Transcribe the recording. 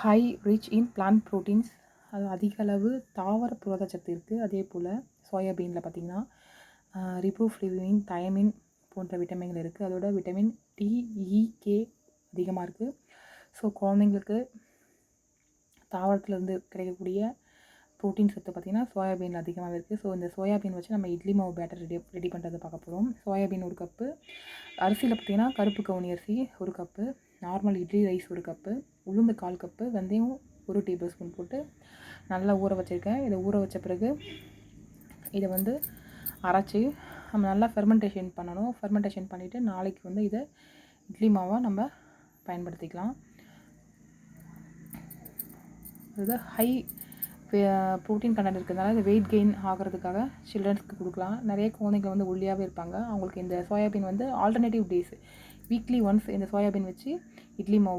High rich in plant proteins, அது அதிக அளவு தாவர புரதச்சத்து இருக்குது. அதே போல் சோயாபீனில் பார்த்திங்கன்னா ரிபோஃப்ளேவின், தயமின் போன்ற விட்டமின்கள் இருக்குது. அதோட விட்டமின் டி, இ, கே அதிகமாக இருக்குது. ஸோ குழந்தைங்களுக்கு தாவரத்துலேருந்து கிடைக்கக்கூடிய ப்ரோட்டீன் சத்து பார்த்திங்கன்னா சோயாபீனில் அதிகமாக இருக்குது. ஸோ இந்த சோயாபீன் வச்சு நம்ம இட்லி மாவு பேட்டர் ரெடி பண்ணுறது பார்க்க போகிறோம். சோயாபீன் 1 கப்பு, அரிசியில் பார்த்திங்கன்னா கருப்பு கவுனி அரிசி 1 cup, normal idli rice 1 cup, உளுந்து 1/4 கப்பு, வெந்தயம் 1 டேபிள் ஸ்பூன் போட்டு நல்லா ஊற வச்சுருக்கேன். இதை ஊற வச்ச பிறகு இதை வந்து அரைச்சி நம்ம நல்லா ஃபெர்மெண்டேஷன் பண்ணணும். ஃபெர்மெண்டேஷன் பண்ணிவிட்டு நாளைக்கு இதை இட்லி மாவாக நம்ம பயன்படுத்திக்கலாம். இது ஹை ப்ரோட்டீன் கண்டென்ட் இருக்கிறதுனால இது வெயிட் கெயின் ஆகிறதுக்காக சில்ட்ரன்ஸ்க்கு கொடுக்கலாம். நிறைய குழந்தைங்க ஒல்லியாகவே இருப்பாங்க. அவங்களுக்கு இந்த soybean alternative days weekly once இந்த சோயாபீன் வச்சு இட்லி மாவு